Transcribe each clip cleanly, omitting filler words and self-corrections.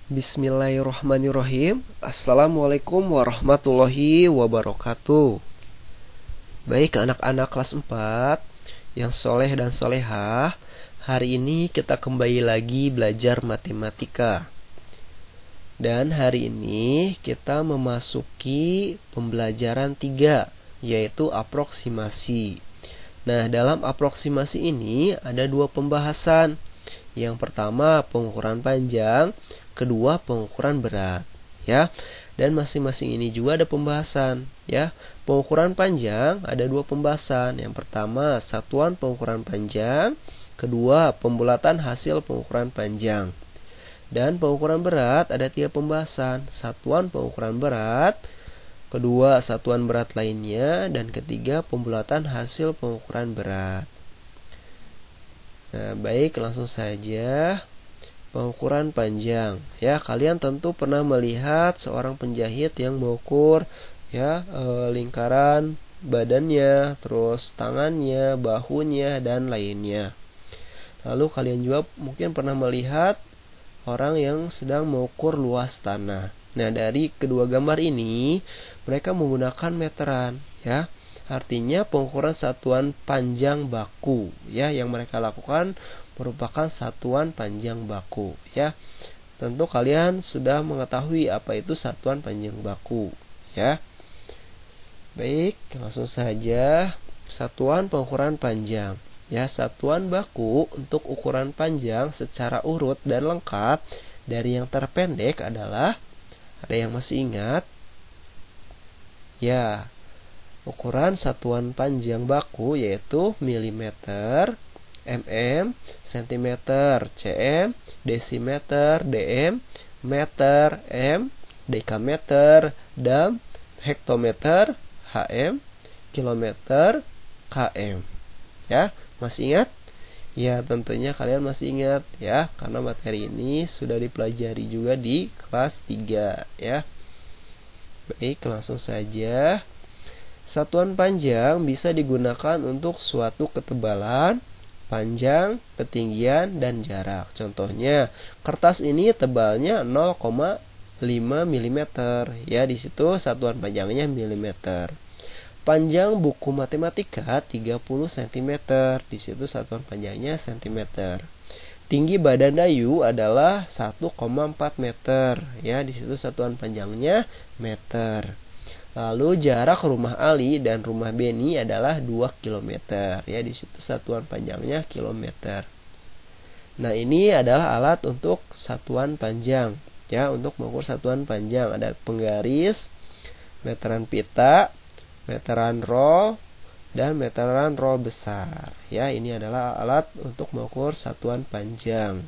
Bismillahirrahmanirrahim. Assalamualaikum warahmatullahi wabarakatuh. Baik anak-anak kelas 4 yang soleh dan solehah, hari ini kita kembali lagi belajar matematika. Dan hari ini kita memasuki pembelajaran 3, yaitu aproksimasi. Nah, dalam aproksimasi ini ada 2 pembahasan. Yang pertama pengukuran panjang, kedua pengukuran berat, ya. Dan masing-masing ini juga ada pembahasan, ya. Pengukuran panjang ada 2 pembahasan. Yang pertama satuan pengukuran panjang, kedua pembulatan hasil pengukuran panjang. Dan pengukuran berat ada 3 pembahasan. Satuan pengukuran berat, kedua satuan berat lainnya, dan ketiga pembulatan hasil pengukuran berat. Nah, baik, langsung saja. Pengukuran panjang, ya. Kalian tentu pernah melihat seorang penjahit yang mengukur, ya, lingkaran badannya, terus tangannya, bahunya, dan lainnya. Lalu kalian juga mungkin pernah melihat orang yang sedang mengukur luas tanah. Nah, dari kedua gambar ini mereka menggunakan meteran, ya. Artinya pengukuran satuan panjang baku, ya, yang mereka lakukan merupakan satuan panjang baku, ya. Tentu kalian sudah mengetahui apa itu satuan panjang baku, ya. Baik, langsung saja. Satuan pengukuran panjang, ya. Satuan baku untuk ukuran panjang secara urut dan lengkap dari yang terpendek adalah, ada yang masih ingat? Ya, ukuran satuan panjang baku yaitu milimeter, mm, sentimeter, cm, desimeter, dm, meter, m, dekameter, dam, hektometer, hm, kilometer, km. Ya, masih ingat? Ya, tentunya kalian masih ingat, ya, karena materi ini sudah dipelajari juga di kelas 3, ya. Baik, langsung saja. Satuan panjang bisa digunakan untuk suatu ketebalan, panjang, ketinggian, dan jarak. Contohnya, kertas ini tebalnya 0,5 mm, ya. Di situ satuan panjangnya mm. Panjang buku matematika 30 cm, di situ satuan panjangnya cm. Tinggi badan Dayu adalah 1,4 meter, ya. Di situ satuan panjangnya meter. Lalu jarak rumah Ali dan rumah Beni adalah 2 km, ya. Di situ satuan panjangnya kilometer. Nah, ini adalah alat untuk satuan panjang, ya. Untuk mengukur satuan panjang ada penggaris, meteran pita, meteran roll, dan meteran roll besar, ya. Ini adalah alat untuk mengukur satuan panjang.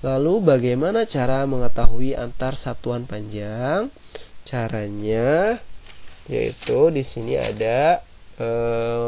Lalu bagaimana cara mengetahui antar satuan panjang? Caranya yaitu di sini ada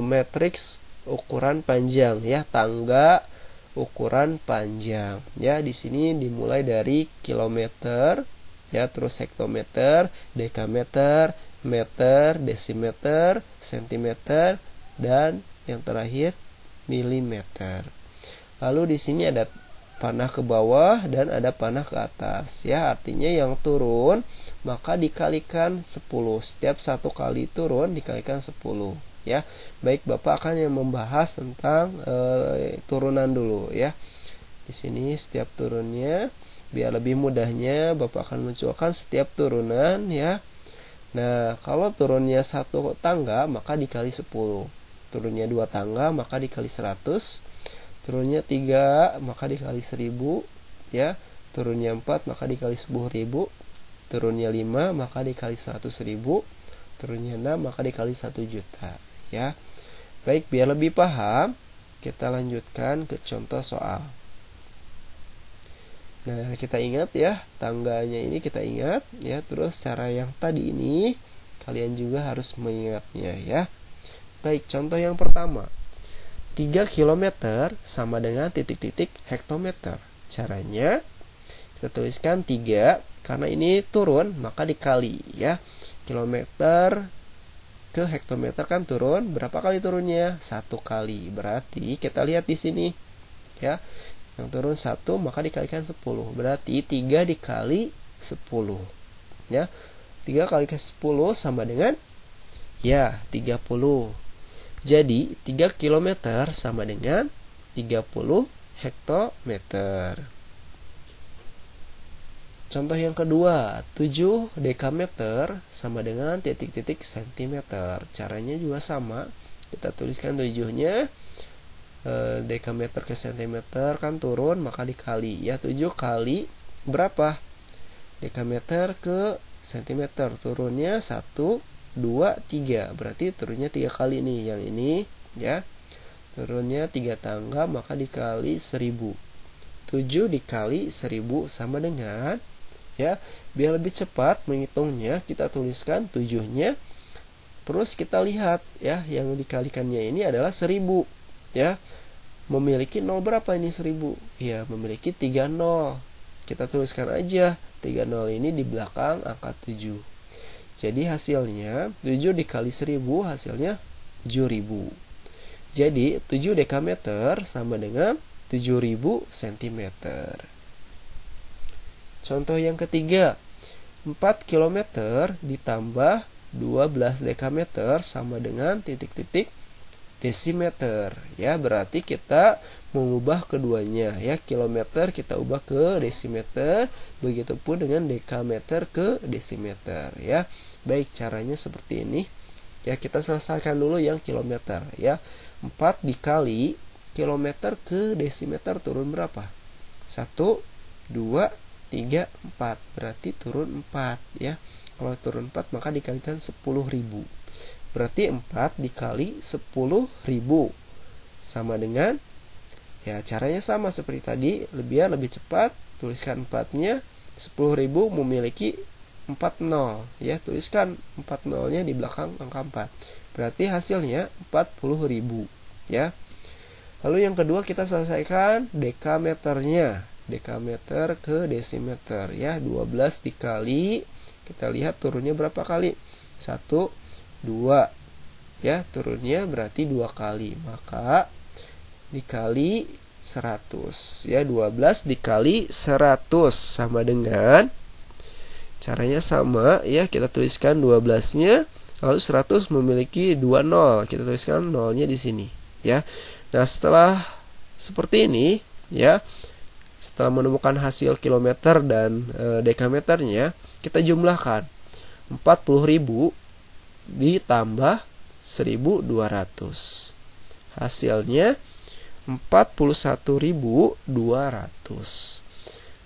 matriks ukuran panjang, ya, tangga ukuran panjang, ya. Di sini dimulai dari kilometer, ya, terus hektometer, dekameter, meter, desimeter, sentimeter, dan yang terakhir milimeter. Lalu di sini ada panah ke bawah dan ada panah ke atas, ya. Artinya yang turun maka dikalikan 10. Setiap satu kali turun dikalikan 10, ya. Baik, Bapak akan yang membahas tentang turunan dulu, ya. Di sini setiap turunnya, biar lebih mudahnya Bapak akan mencobakan setiap turunan, ya. Nah, kalau turunnya 1 tangga maka dikali 10. Turunnya 2 tangga maka dikali 100. Turunnya 3 maka dikali 1000, ya. Turunnya 4 maka dikali 10.000. Turunnya 5 maka dikali 100.000. Turunnya 6 maka dikali 1 juta, ya. Baik, biar lebih paham kita lanjutkan ke contoh soal. Nah, kita ingat, ya, tangganya ini kita ingat, ya. Terus cara yang tadi ini kalian juga harus mengingatnya, ya. Baik, contoh yang pertama. 3 km sama dengan titik-titik hektometer. Caranya kita tuliskan 3, karena ini turun maka dikali, ya. Kilometer ke hektometer kan turun, berapa kali turunnya? 1 kali. Berarti kita lihat di sini, ya. Yang turun 1 maka dikalikan 10. Berarti 3 dikali 10. Ya. 3 kali 10 sama dengan ya 30. Jadi 3 km sama dengan 30 hektometer. Contoh yang kedua, 7 dekameter sama dengan titik-titik sentimeter. Caranya juga sama. Kita tuliskan 7-nya dekameter ke sentimeter kan turun maka dikali ya 7 kali berapa dekameter ke sentimeter, turunnya 1 2 3, berarti turunnya 3 kali nih yang ini ya, turunnya 3 tangga maka dikali 1000. 7 dikali 1000 sama dengan ya, biar lebih cepat menghitungnya kita tuliskan 7-nya, terus kita lihat ya yang dikalikannya ini adalah 1000 ya. Memiliki 0 berapa ini 1000? Ya, memiliki 3 0. Kita tuliskan aja 3 0 ini di belakang angka 7. Jadi hasilnya 7 dikali 1000 hasilnya 7000. Jadi 7 dekameter sama dengan 7000 cm. Contoh yang ketiga, 4 km ditambah 12 dekameter sama dengan titik-titik desimeter ya, berarti kita mengubah keduanya ya, kilometer kita ubah ke desimeter, begitupun dengan dekameter ke desimeter ya. Baik, caranya seperti ini ya, kita selesaikan dulu yang kilometer ya. 4 dikali kilometer ke desimeter turun berapa? 1 2 3 4, berarti turun 4 ya. Kalau turun 4 maka dikalikan 10.000. Berarti 4 dikali 10.000 sama dengan ya, caranya sama seperti tadi, lebih cepat tuliskan 4-nya. 10.000 memiliki 4 0 ya, tuliskan 4 0-nya di belakang angka 4. Berarti hasilnya 40.000 ya. Lalu yang kedua kita selesaikan dekameternya. Dekameter ke desimeter ya, 12 dikali, kita lihat turunnya berapa kali? 1 2 ya, turunnya berarti 2 kali, maka dikali 100 ya, 12 dikali 100 sama dengan, caranya sama ya, kita tuliskan 12-nya, lalu 100 memiliki 2 0, kita tuliskan 0-nya di sini ya. Nah, setelah seperti ini ya, setelah menemukan hasil kilometer dan dekameternya, kita jumlahkan 40.000 ditambah 1200, hasilnya 41.200.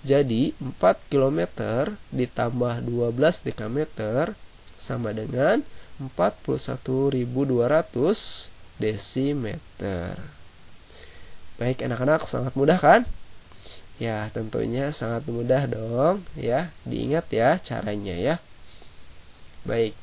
Jadi 4 km ditambah 12 dekameter sama dengan 41.200 desimeter. Baik anak-anak, sangat mudah kan? Ya, tentunya sangat mudah dong ya, diingat ya caranya ya. Baik,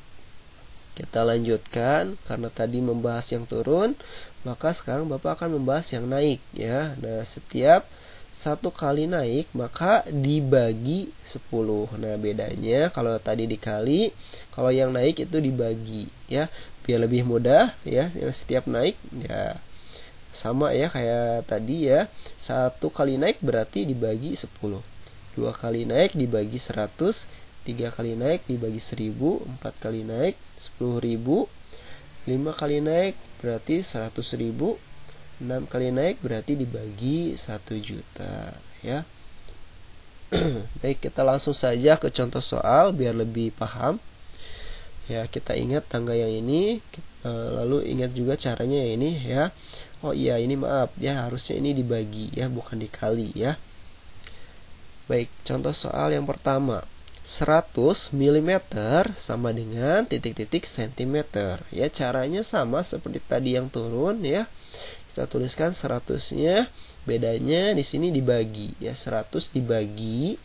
kita lanjutkan, karena tadi membahas yang turun, maka sekarang Bapak akan membahas yang naik ya. Nah, setiap 1 kali naik maka dibagi 10. Nah, bedanya kalau tadi dikali, kalau yang naik itu dibagi ya, biar lebih mudah ya. Yang setiap naik ya sama ya kayak tadi ya. 1 kali naik berarti dibagi 10. 2 kali naik dibagi 100, 3 kali naik dibagi 1000, 4 kali naik 10.000, 5 kali naik berarti 100.000, 6 kali naik berarti dibagi 1 juta ya. Baik, kita langsung saja ke contoh soal biar lebih paham ya. Kita ingat tangga yang ini, lalu ingat juga caranya yang ini ya. Oh iya, ini maaf ya, harusnya ini dibagi ya, bukan dikali ya. Baik, contoh soal yang pertama, 100 mm sama dengan titik-titik cm ya. Caranya sama seperti tadi yang turun ya. Kita tuliskan 100-nya, bedanya di sini dibagi ya. 100 dibagi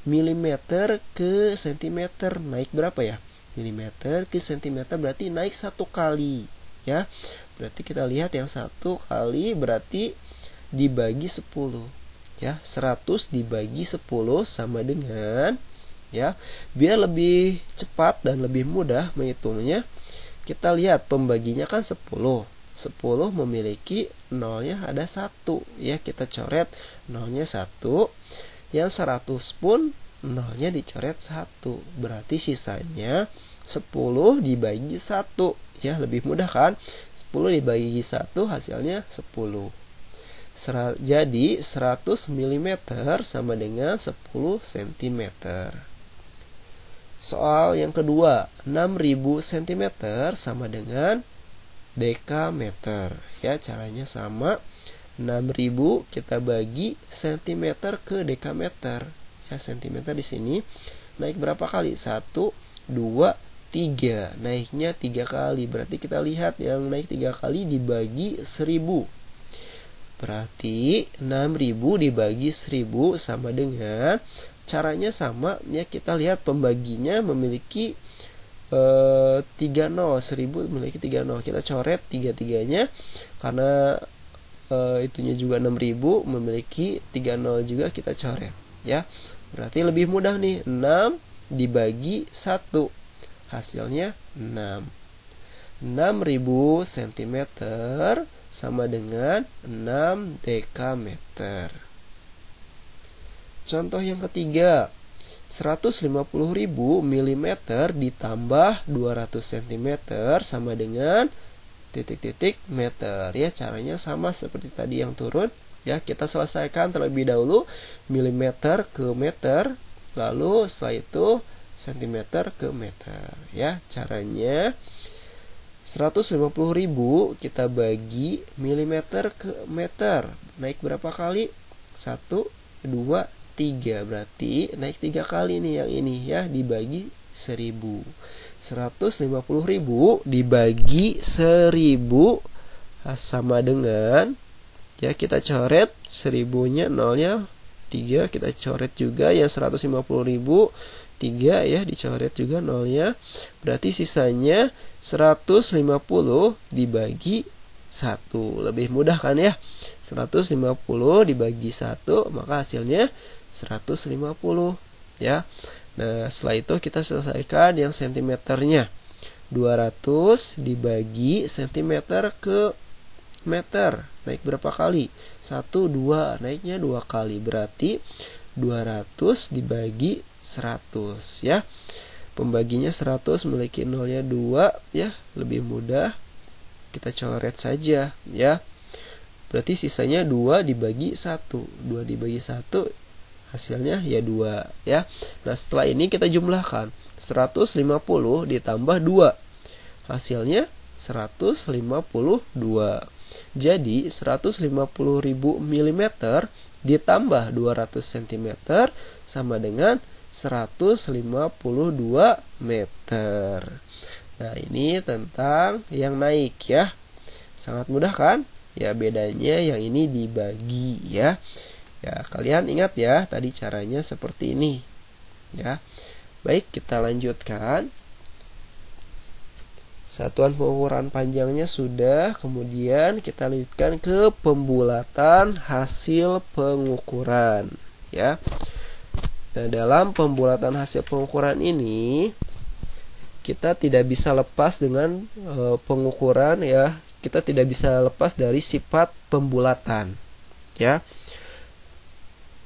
milimeter ke cm, naik berapa ya? Milimeter ke cm berarti naik 1 kali ya. Berarti kita lihat yang 1 kali berarti dibagi 10 ya. 100 dibagi 10 sama dengan ya, biar lebih cepat dan lebih mudah menghitungnya, kita lihat pembaginya kan 10 10 memiliki nolnya ada 1 ya, kita coret nolnya 1. Yang 100 pun nolnya dicoret 1. Berarti sisanya 10 dibagi 1 ya, lebih mudah kan? 10 dibagi 1 hasilnya 10. Jadi 100 mm sama dengan 10 cm. Soal yang kedua, 6000 cm sama dengan dekameter. Ya, caranya sama. 6000 kita bagi cm ke dekameter. Ya, cm di sini naik berapa kali? 1, 2, 3. Naiknya 3 kali. Berarti kita lihat yang naik 3 kali dibagi 1000. Berarti 6000 dibagi 1000 sama dengan, caranya sama ya, kita lihat pembaginya memiliki 3 nol. 1000 memiliki 3 nol. Kita coret 3-3-nya karena itunya juga 6000 memiliki 3 nol juga, kita coret ya. Berarti lebih mudah nih, 6 dibagi 1 hasilnya 6. 6000 cm sama dengan 6 dekameter. Contoh yang ketiga, 150.000 mm ditambah 200 cm sama dengan titik-titik meter. Ya, caranya sama seperti tadi yang turun. Ya, kita selesaikan terlebih dahulu milimeter ke meter, lalu setelah itu sentimeter ke meter. Ya, caranya 150.000 kita bagi milimeter ke meter. Naik berapa kali? 1, 2, 3. Berarti naik 3 kali nih yang ini ya, dibagi 1000. 150.000 dibagi 1000 sama dengan, ya kita coret 1000-nya nolnya 3, kita coret juga yang 150.000 3 ya, dicoret juga nolnya. Berarti sisanya 150 dibagi 1. Lebih mudah kan ya? 150 dibagi 1, maka hasilnya 150 ya. Nah, setelah itu kita selesaikan yang sentimeternya. 200 dibagi sentimeter ke meter. Naik berapa kali? 1, 2. Naiknya 2 kali. Berarti 200 dibagi 100 ya. Pembaginya 100 memiliki nolnya 2 ya, lebih mudah kita coret saja ya. Berarti sisanya 2 dibagi 1. 2 dibagi 1 hasilnya ya 2 ya. Nah, setelah ini kita jumlahkan. 150 ditambah 2 hasilnya 152. Jadi 150.000 mm ditambah 200 cm sama dengan 152 meter. Nah, ini tentang yang naik ya. Sangat mudah kan? Ya, bedanya yang ini dibagi ya. Ya, kalian ingat ya, tadi caranya seperti ini. Ya. Baik, kita lanjutkan. Satuan pengukuran panjangnya sudah, kemudian kita lanjutkan ke pembulatan hasil pengukuran ya. Nah, dalam pembulatan hasil pengukuran ini kita tidak bisa lepas dengan pengukuran ya. Kita tidak bisa lepas dari sifat pembulatan ya.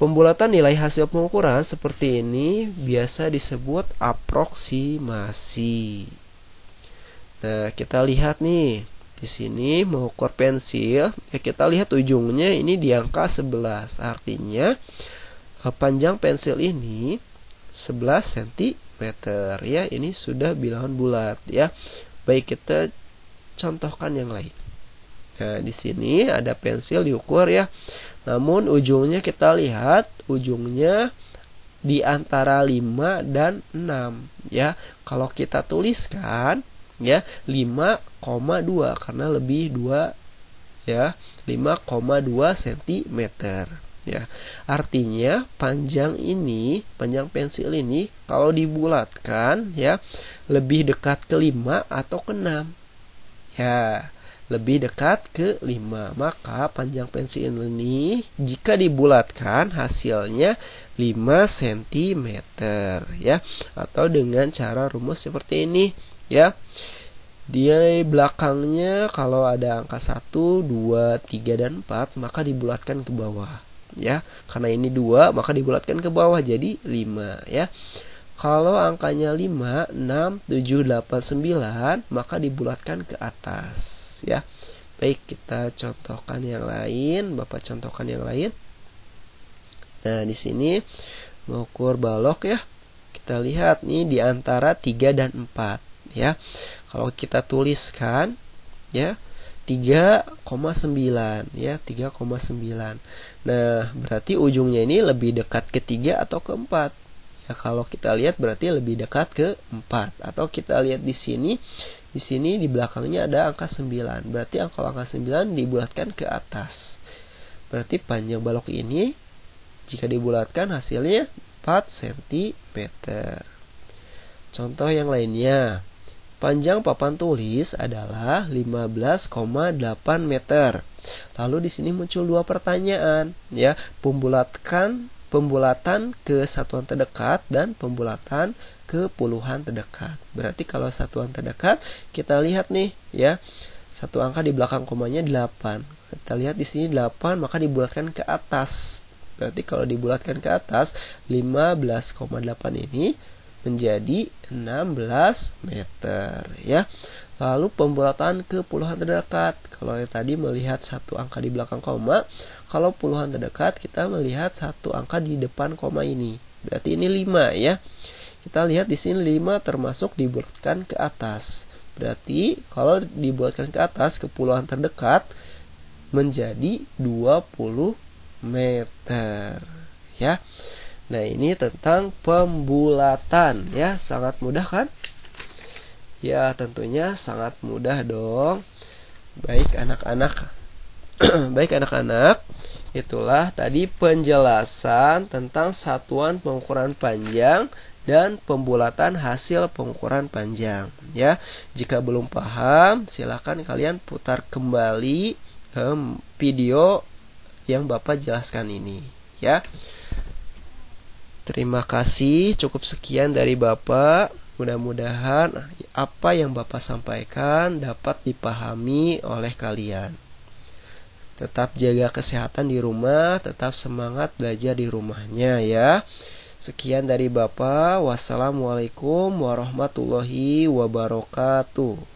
Pembulatan nilai hasil pengukuran seperti ini biasa disebut aproksimasi. Nah, kita lihat nih. Di sini mengukur pensil, ya kita lihat ujungnya ini di angka 11. Artinya panjang pensil ini 11 cm ya. Ini sudah bilangan bulat ya. Baik, kita contohkan yang lain. Nah, di sini ada pensil diukur ya. Namun ujungnya kita lihat ujungnya di antara 5 dan 6 ya. Kalau kita tuliskan ya 5,2 karena lebih 2 ya, 5,2 cm ya. Artinya panjang pensil ini kalau dibulatkan ya lebih dekat ke 5 atau ke 6 ya, lebih dekat ke 5. Maka panjang pensil ini jika dibulatkan hasilnya 5 cm ya, atau dengan cara rumus seperti ini ya. Di belakangnya kalau ada angka 1, 2, 3, dan 4 maka dibulatkan ke bawah ya. Karena ini 2 maka dibulatkan ke bawah jadi 5 ya. Kalau angkanya 5, 6, 7, 8, 9 maka dibulatkan ke atas ya. Baik, kita contohkan yang lain, Bapak contohkan yang lain. Nah, di sini mengukur balok ya. Kita lihat nih di antara 3 dan 4 ya. Kalau kita tuliskan ya 3,9 ya, 3,9. Nah, berarti ujungnya ini lebih dekat ke 3 atau ke 4? Ya, kalau kita lihat berarti lebih dekat ke 4. Atau kita lihat di sini di belakangnya ada angka 9. Berarti angka 9 dibulatkan ke atas. Berarti panjang balok ini jika dibulatkan hasilnya 4 cm. Contoh yang lainnya. Panjang papan tulis adalah 15,8 meter. Lalu di sini muncul dua pertanyaan, ya, pembulatan ke satuan terdekat dan pembulatan ke puluhan terdekat. Berarti kalau satuan terdekat kita lihat nih, ya, satu angka di belakang komanya 8. Kita lihat di sini 8 maka dibulatkan ke atas. Berarti kalau dibulatkan ke atas 15,8 ini menjadi 16 meter ya. Lalu pembulatan ke puluhan terdekat. Kalau tadi melihat satu angka di belakang koma, kalau puluhan terdekat kita melihat satu angka di depan koma ini. Berarti ini 5 ya. Kita lihat di sini 5 termasuk dibulatkan ke atas. Berarti kalau dibulatkan ke atas ke puluhan terdekat menjadi 20 meter ya. Nah, ini tentang pembulatan ya, sangat mudah kan? Ya, tentunya sangat mudah dong. Baik anak-anak. Baik anak-anak, itulah tadi penjelasan tentang satuan pengukuran panjang dan pembulatan hasil pengukuran panjang ya. Jika belum paham, silakan kalian putar kembali video yang Bapak jelaskan ini ya. Terima kasih, cukup sekian dari Bapak. Mudah-mudahan apa yang Bapak sampaikan dapat dipahami oleh kalian. Tetap jaga kesehatan di rumah, tetap semangat belajar di rumahnya ya. Sekian dari Bapak. Wassalamualaikum warahmatullahi wabarakatuh.